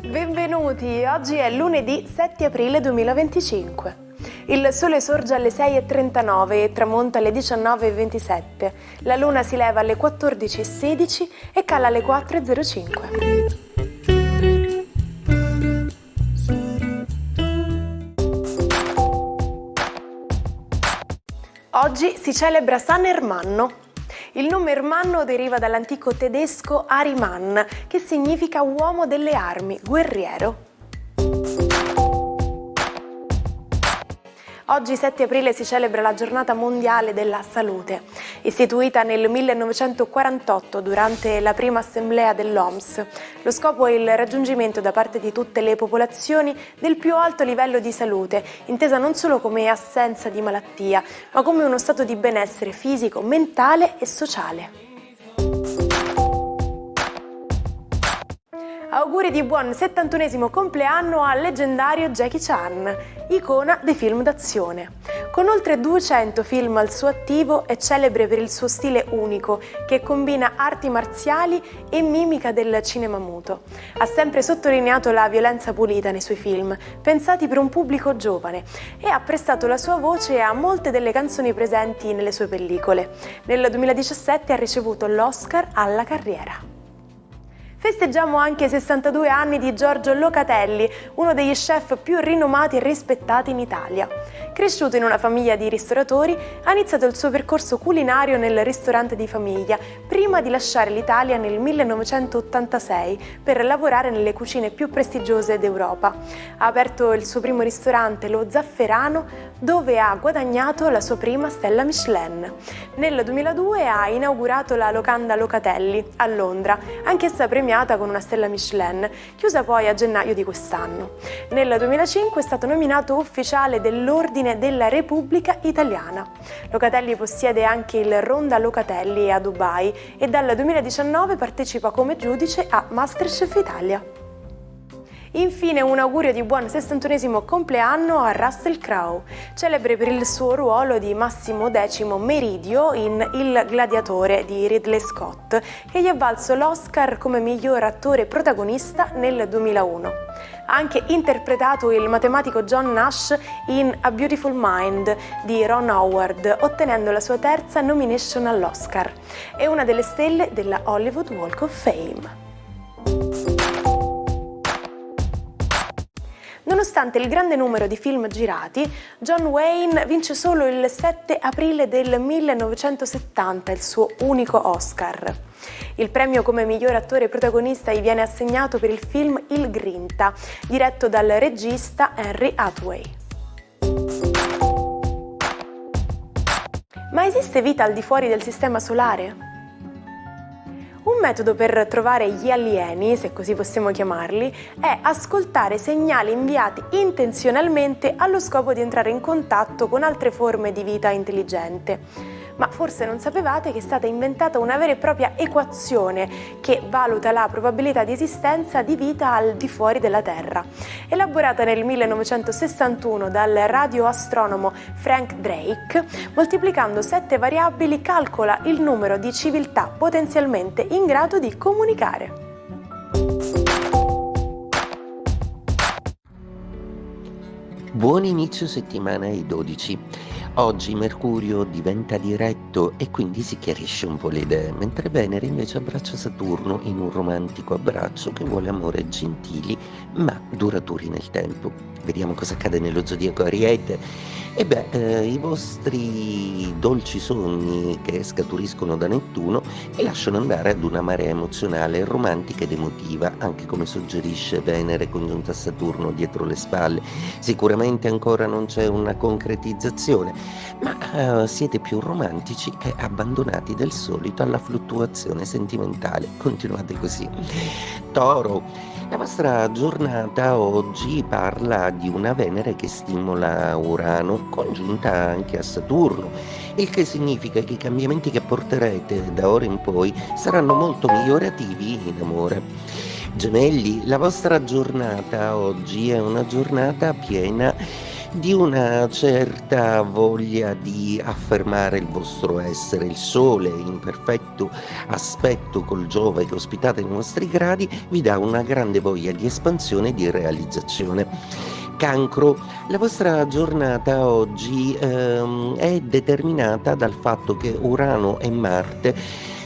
Benvenuti, oggi è lunedì 7 aprile 2025. Il sole sorge alle 6:39 e tramonta alle 19:27. La luna si leva alle 14:16 e cala alle 4:05. Oggi si celebra San Ermanno. Il nome Ermanno deriva dall'antico tedesco Ahriman, che significa uomo delle armi, guerriero. Oggi 7 aprile si celebra la Giornata Mondiale della Salute, istituita nel 1948 durante la prima assemblea dell'OMS. Lo scopo è il raggiungimento da parte di tutte le popolazioni del più alto livello di salute, intesa non solo come assenza di malattia, ma come uno stato di benessere fisico, mentale e sociale. Auguri di buon 71esimo compleanno al leggendario Jackie Chan, icona dei film d'azione. Con oltre 200 film al suo attivo è celebre per il suo stile unico, che combina arti marziali e mimica del cinema muto. Ha sempre sottolineato la violenza pulita nei suoi film, pensati per un pubblico giovane, e ha prestato la sua voce a molte delle canzoni presenti nelle sue pellicole. Nel 2017 ha ricevuto l'Oscar alla carriera. Festeggiamo anche i 62 anni di Giorgio Locatelli, uno degli chef più rinomati e rispettati in Italia. Cresciuto in una famiglia di ristoratori, ha iniziato il suo percorso culinario nel ristorante di famiglia, prima di lasciare l'Italia nel 1986 per lavorare nelle cucine più prestigiose d'Europa. Ha aperto il suo primo ristorante, lo Zafferano, dove ha guadagnato la sua prima stella Michelin. Nel 2002 ha inaugurato la locanda Locatelli a Londra, anch'essa premiata con una stella Michelin, chiusa poi a gennaio di quest'anno. Nel 2005 è stato nominato ufficiale dell'Ordine della Repubblica Italiana. Locatelli possiede anche il Ronda Locatelli a Dubai e dal 2019 partecipa come giudice a MasterChef Italia. Infine un augurio di buon 61esimo compleanno a Russell Crowe, celebre per il suo ruolo di Massimo X Meridio in Il gladiatore di Ridley Scott, che gli è valso l'Oscar come miglior attore protagonista nel 2001. Ha anche interpretato il matematico John Nash in A Beautiful Mind di Ron Howard, ottenendo la sua terza nomination all'Oscar. È una delle stelle della Hollywood Walk of Fame. Nonostante il grande numero di film girati, John Wayne vince solo il 7 aprile del 1970 il suo unico Oscar. Il premio come miglior attore protagonista gli viene assegnato per il film Il Grinta, diretto dal regista Henry Hathaway. Ma esiste vita al di fuori del Sistema Solare? Un metodo per trovare gli alieni, se così possiamo chiamarli, è ascoltare segnali inviati intenzionalmente allo scopo di entrare in contatto con altre forme di vita intelligente. Ma forse non sapevate che è stata inventata una vera e propria equazione che valuta la probabilità di esistenza di vita al di fuori della Terra. Elaborata nel 1961 dal radioastronomo Frank Drake, moltiplicando 7 variabili calcola il numero di civiltà potenzialmente in grado di comunicare. Buon inizio settimana ai 12. Oggi Mercurio diventa diretto e quindi si chiarisce un po' le idee, mentre Venere invece abbraccia Saturno in un romantico abbraccio che vuole amore gentili ma duraturi nel tempo. Vediamo cosa accade nello zodiaco Ariete. I vostri dolci sogni che scaturiscono da Nettuno vi lasciano andare ad una marea emozionale, romantica ed emotiva, anche come suggerisce Venere congiunta a Saturno dietro le spalle. Sicuramente ancora non c'è una concretizzazione, ma siete più romantici e abbandonati del solito alla fluttuazione sentimentale. Continuate così. Toro. La vostra giornata oggi parla di una Venere che stimola Urano, congiunta anche a Saturno, il che significa che i cambiamenti che porterete da ora in poi saranno molto migliorativi in amore. Gemelli, la vostra giornata oggi è una giornata piena di una certa voglia di affermare il vostro essere. Il Sole in perfetto aspetto col Giove che ospitate nei vostri gradi vi dà una grande voglia di espansione e di realizzazione. Cancro, la vostra giornata oggi è determinata dal fatto che Urano e Marte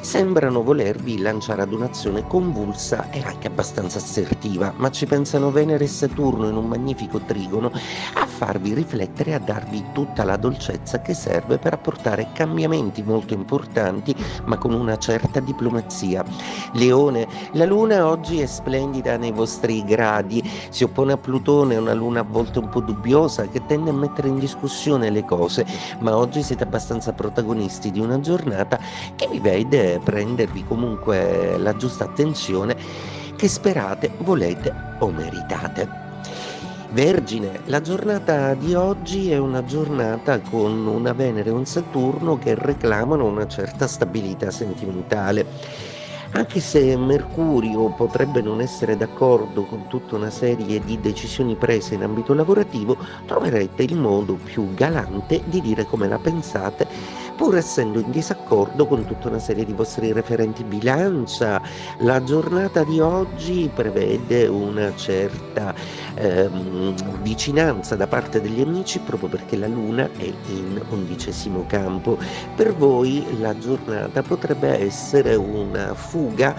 sembrano volervi lanciare ad un'azione convulsa e anche abbastanza assertiva, ma ci pensano Venere e Saturno in un magnifico trigono a farvi riflettere e a darvi tutta la dolcezza che serve per apportare cambiamenti molto importanti, ma con una certa diplomazia. Leone, la Luna oggi è splendida nei vostri gradi, si oppone a Plutone, una Luna a volte un po' dubbiosa che tende a mettere in discussione le cose, ma oggi siete abbastanza protagonisti di una giornata che vi vede prendervi comunque la giusta attenzione che sperate, volete o meritate. Vergine, la giornata di oggi è una giornata con una Venere e un Saturno che reclamano una certa stabilità sentimentale. Anche se Mercurio potrebbe non essere d'accordo con tutta una serie di decisioni prese in ambito lavorativo, troverete il modo più galante di dire come la pensate, pur essendo in disaccordo con tutta una serie di vostri referenti. Bilancia, la giornata di oggi prevede una certa vicinanza da parte degli amici proprio perché la Luna è in 11° campo. Per voi la giornata potrebbe essere una fuga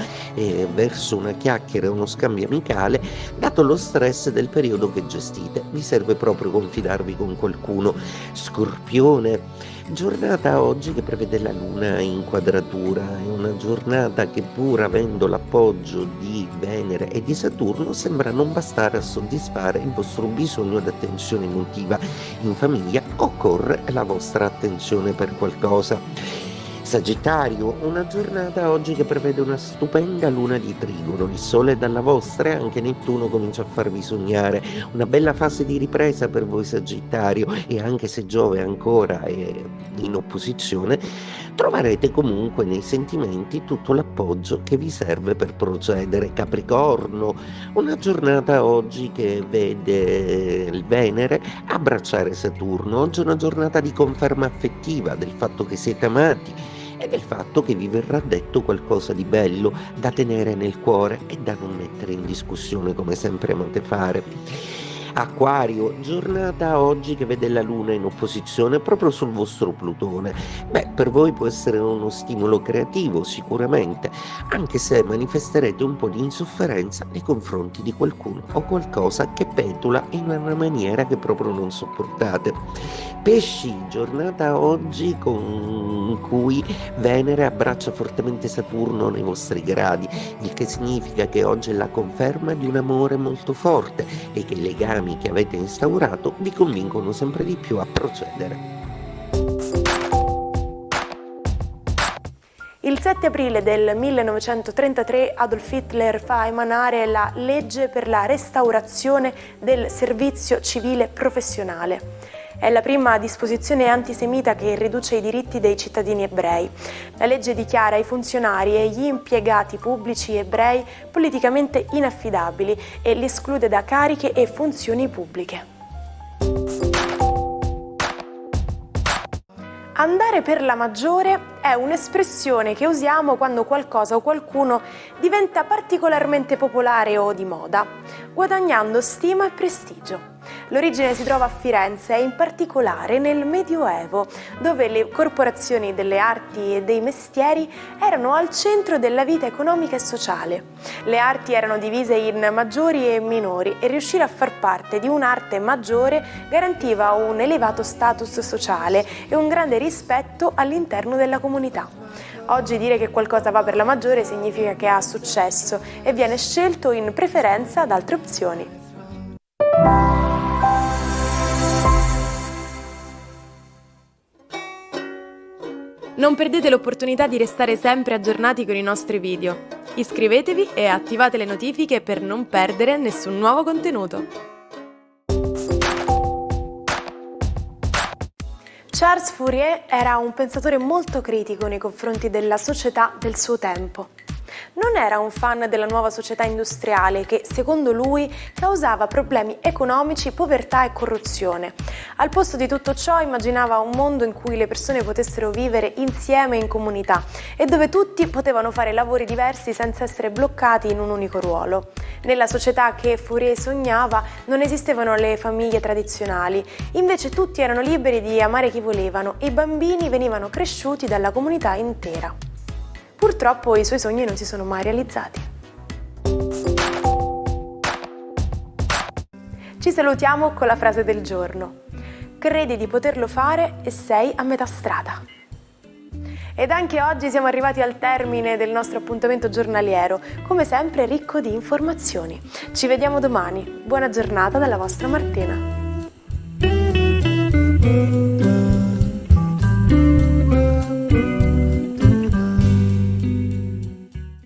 verso una chiacchiera, uno scambio amicale, dato lo stress del periodo che gestite. Vi serve proprio confidarvi con qualcuno. Scorpione, giornata oggi che prevede la Luna in quadratura, è una giornata che pur avendo l'appoggio di Venere e di Saturno sembra non bastare a soddisfare il vostro bisogno di attenzione emotiva. In famiglia occorre la vostra attenzione per qualcosa. Sagittario, una giornata oggi che prevede una stupenda luna di trigono, il Sole è dalla vostra e anche Nettuno comincia a farvi sognare, una bella fase di ripresa per voi Sagittario, e anche se Giove ancora è in opposizione, troverete comunque nei sentimenti tutto l'appoggio che vi serve per procedere. Capricorno, una giornata oggi che vede il Venere abbracciare Saturno, oggi è una giornata di conferma affettiva del fatto che siete amati e del fatto che vi verrà detto qualcosa di bello da tenere nel cuore e da non mettere in discussione come sempre amate fare. Acquario, giornata oggi che vede la Luna in opposizione proprio sul vostro Plutone. Per voi può essere uno stimolo creativo sicuramente, anche se manifesterete un po' di insofferenza nei confronti di qualcuno o qualcosa che petula in una maniera che proprio non sopportate. Pesci, giornata oggi con cui Venere abbraccia fortemente Saturno nei vostri gradi, il che significa che oggi è la conferma di un amore molto forte e che i legami che avete instaurato vi convincono sempre di più a procedere. Il 7 aprile del 1933 Adolf Hitler fa emanare la legge per la restaurazione del servizio civile professionale. È la prima disposizione antisemita che riduce i diritti dei cittadini ebrei. La legge dichiara i funzionari e gli impiegati pubblici ebrei politicamente inaffidabili e li esclude da cariche e funzioni pubbliche. Andare per la maggiore è un'espressione che usiamo quando qualcosa o qualcuno diventa particolarmente popolare o di moda, guadagnando stima e prestigio. L'origine si trova a Firenze e in particolare nel Medioevo, dove le corporazioni delle arti e dei mestieri erano al centro della vita economica e sociale. Le arti erano divise in maggiori e minori e riuscire a far parte di un'arte maggiore garantiva un elevato status sociale e un grande rispetto all'interno della comunità. Oggi dire che qualcosa va per la maggiore significa che ha successo e viene scelto in preferenza ad altre opzioni. Non perdete l'opportunità di restare sempre aggiornati con i nostri video. Iscrivetevi e attivate le notifiche per non perdere nessun nuovo contenuto. Charles Fourier era un pensatore molto critico nei confronti della società del suo tempo. Non era un fan della nuova società industriale che, secondo lui, causava problemi economici, povertà e corruzione. Al posto di tutto ciò immaginava un mondo in cui le persone potessero vivere insieme in comunità e dove tutti potevano fare lavori diversi senza essere bloccati in un unico ruolo. Nella società che Fourier sognava non esistevano le famiglie tradizionali, invece tutti erano liberi di amare chi volevano e i bambini venivano cresciuti dalla comunità intera. Purtroppo i suoi sogni non si sono mai realizzati. Ci salutiamo con la frase del giorno. Credi di poterlo fare e sei a metà strada. Ed anche oggi siamo arrivati al termine del nostro appuntamento giornaliero, come sempre ricco di informazioni. Ci vediamo domani. Buona giornata dalla vostra Martina.